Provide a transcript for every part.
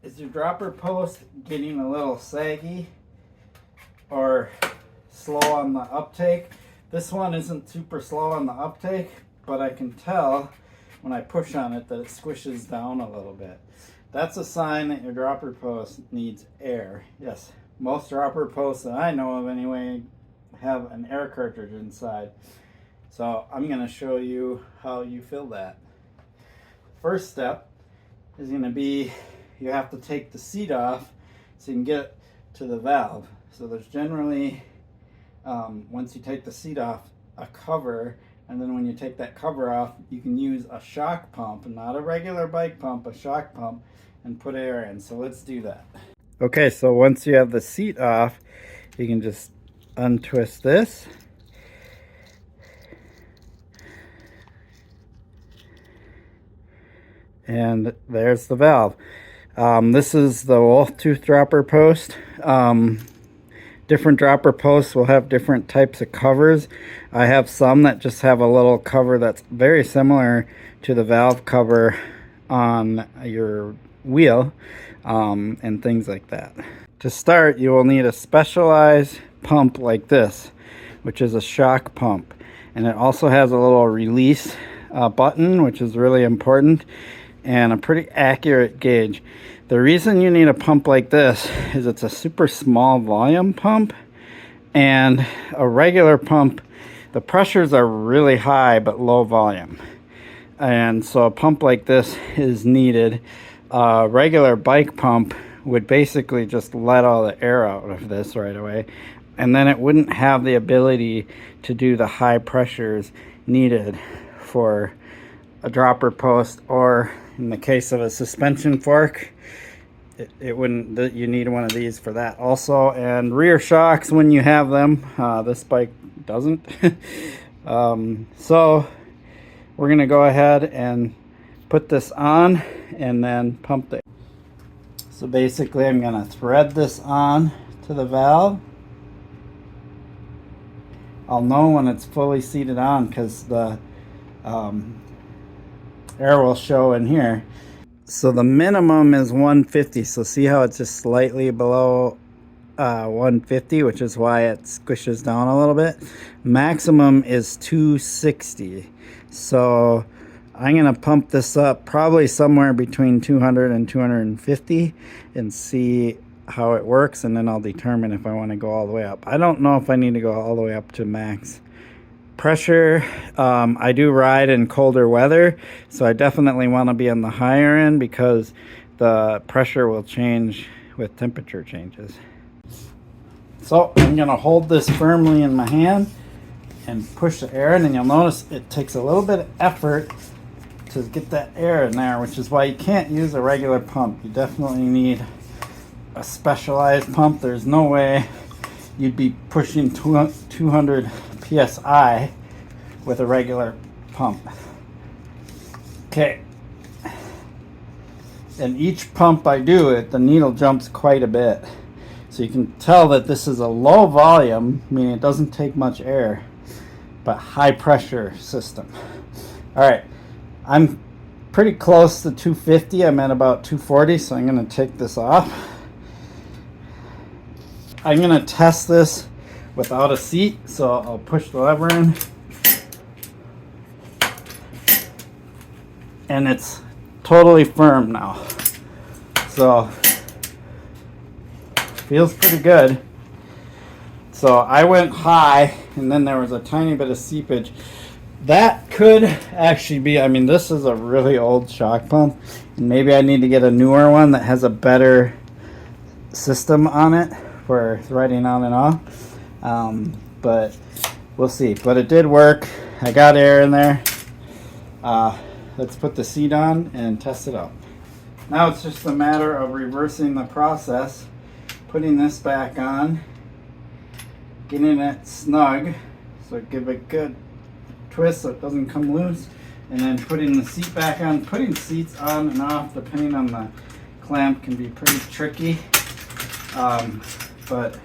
Is your dropper post getting a little saggy or slow on the uptake? This one isn't super slow on the uptake, but I can tell when I push on it that it squishes down a little bit. That's a sign that your dropper post needs air. Yes, most dropper posts that I know of anyway have an air cartridge inside. So I'm going to show you how you fill that. First step is going to be you have to take the seat off so you can get to the valve. So there's generally, once you take the seat off, a cover, and then when you take that cover off, you can use a shock pump, not a regular bike pump, a shock pump, and put air in. So let's do that. Okay, so once you have the seat off, you can just untwist this. And there's the valve. This is the wolf tooth dropper post. Different dropper posts will have different types of covers. I have some that just have a little cover that's very similar to the valve cover on your wheel, and things like that. To start, you will need a specialized pump like this, which is a shock pump. And it also has a little release button, which is really important, and a pretty accurate gauge. The reason you need a pump like this is it's a super small volume pump, and a regular pump, the pressures are really high but low volume. And so a pump like this is needed. A regular bike pump would basically just let all the air out of this right away, and then it wouldn't have the ability to do the high pressures needed for a dropper post, or in the case of a suspension fork, it wouldn't. You need one of these for that also. And rear shocks when you have them. This bike doesn't. So we're gonna go ahead and put this on and then pump the. So basically I'm gonna thread this on to the valve. I'll know when it's fully seated on because the air will show in here. So the minimum is 150. So see how it's just slightly below 150, which is why it squishes down a little bit. Maximum is 260. So I'm going to pump this up probably somewhere between 200 and 250 and see how it works, and then I'll determine if I want to go all the way up. I don't know if I need to go all the way up to max pressure. I do ride in colder weather, so I definitely want to be on the higher end because the pressure will change with temperature changes. So I'm going to hold this firmly in my hand and push the air in, and you'll notice it takes a little bit of effort to get that air in there, which is why you can't use a regular pump. You definitely need a specialized pump. There's no way you'd be pushing 200 psi with a regular pump. Okay, and each pump I do it, the needle jumps quite a bit, so you can tell that this is a low volume, meaning it doesn't take much air, but high pressure system. All right, I'm pretty close to 250. I'm at about 240, so I'm going to take this off. I'm going to test this without a seat, so I'll push the lever in, and it's totally firm now, so feels pretty good. So I went high, and then there was a tiny bit of seepage. That could actually be, I mean, this is a really old shock pump, and maybe I need to get a newer one that has a better system on it for threading on and off. But we'll see. But it did work. I got air in there. Let's put the seat on and test it out. Now it's just a matter of reversing the process, putting this back on, getting it snug, so give it a good twist so it doesn't come loose, and then putting the seat back on. Putting seats on and off depending on the clamp can be pretty tricky, but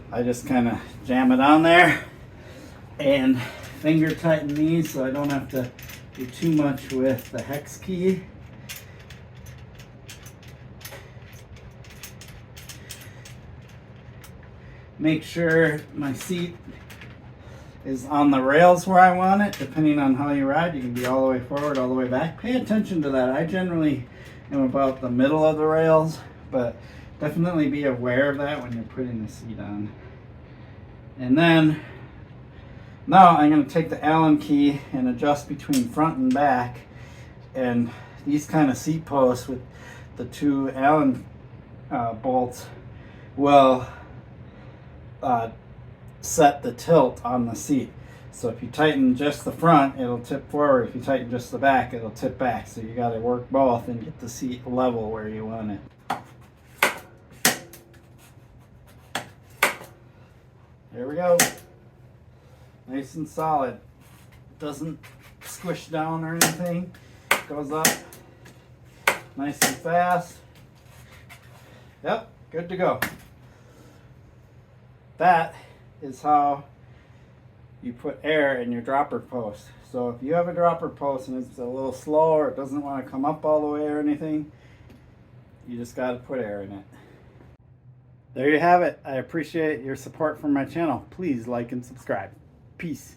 I just kind of jam it on there and finger tighten these so I don't have to do too much with the hex key. make sure my seat is on the rails where I want it. Depending on how you ride, you can be all the way forward, all the way back. Pay attention to that. I generally am about the middle of the rails, but definitely be aware of that when you're putting the seat on. And then now I'm going to take the Allen key and adjust between front and back. And these kind of seat posts with the two Allen bolts will set the tilt on the seat. So if you tighten just the front, it'll tip forward. If you tighten just the back, it'll tip back. So you got to work both and get the seat level where you want it. There we go. Nice and solid. Doesn't squish down or anything. Goes up nice and fast. Yep, good to go. That is how you put air in your dropper post. So if you have a dropper post and it's a little slow or it doesn't want to come up all the way or anything, you just got to put air in it. There you have it. I appreciate your support for my channel. Please like and subscribe. Peace.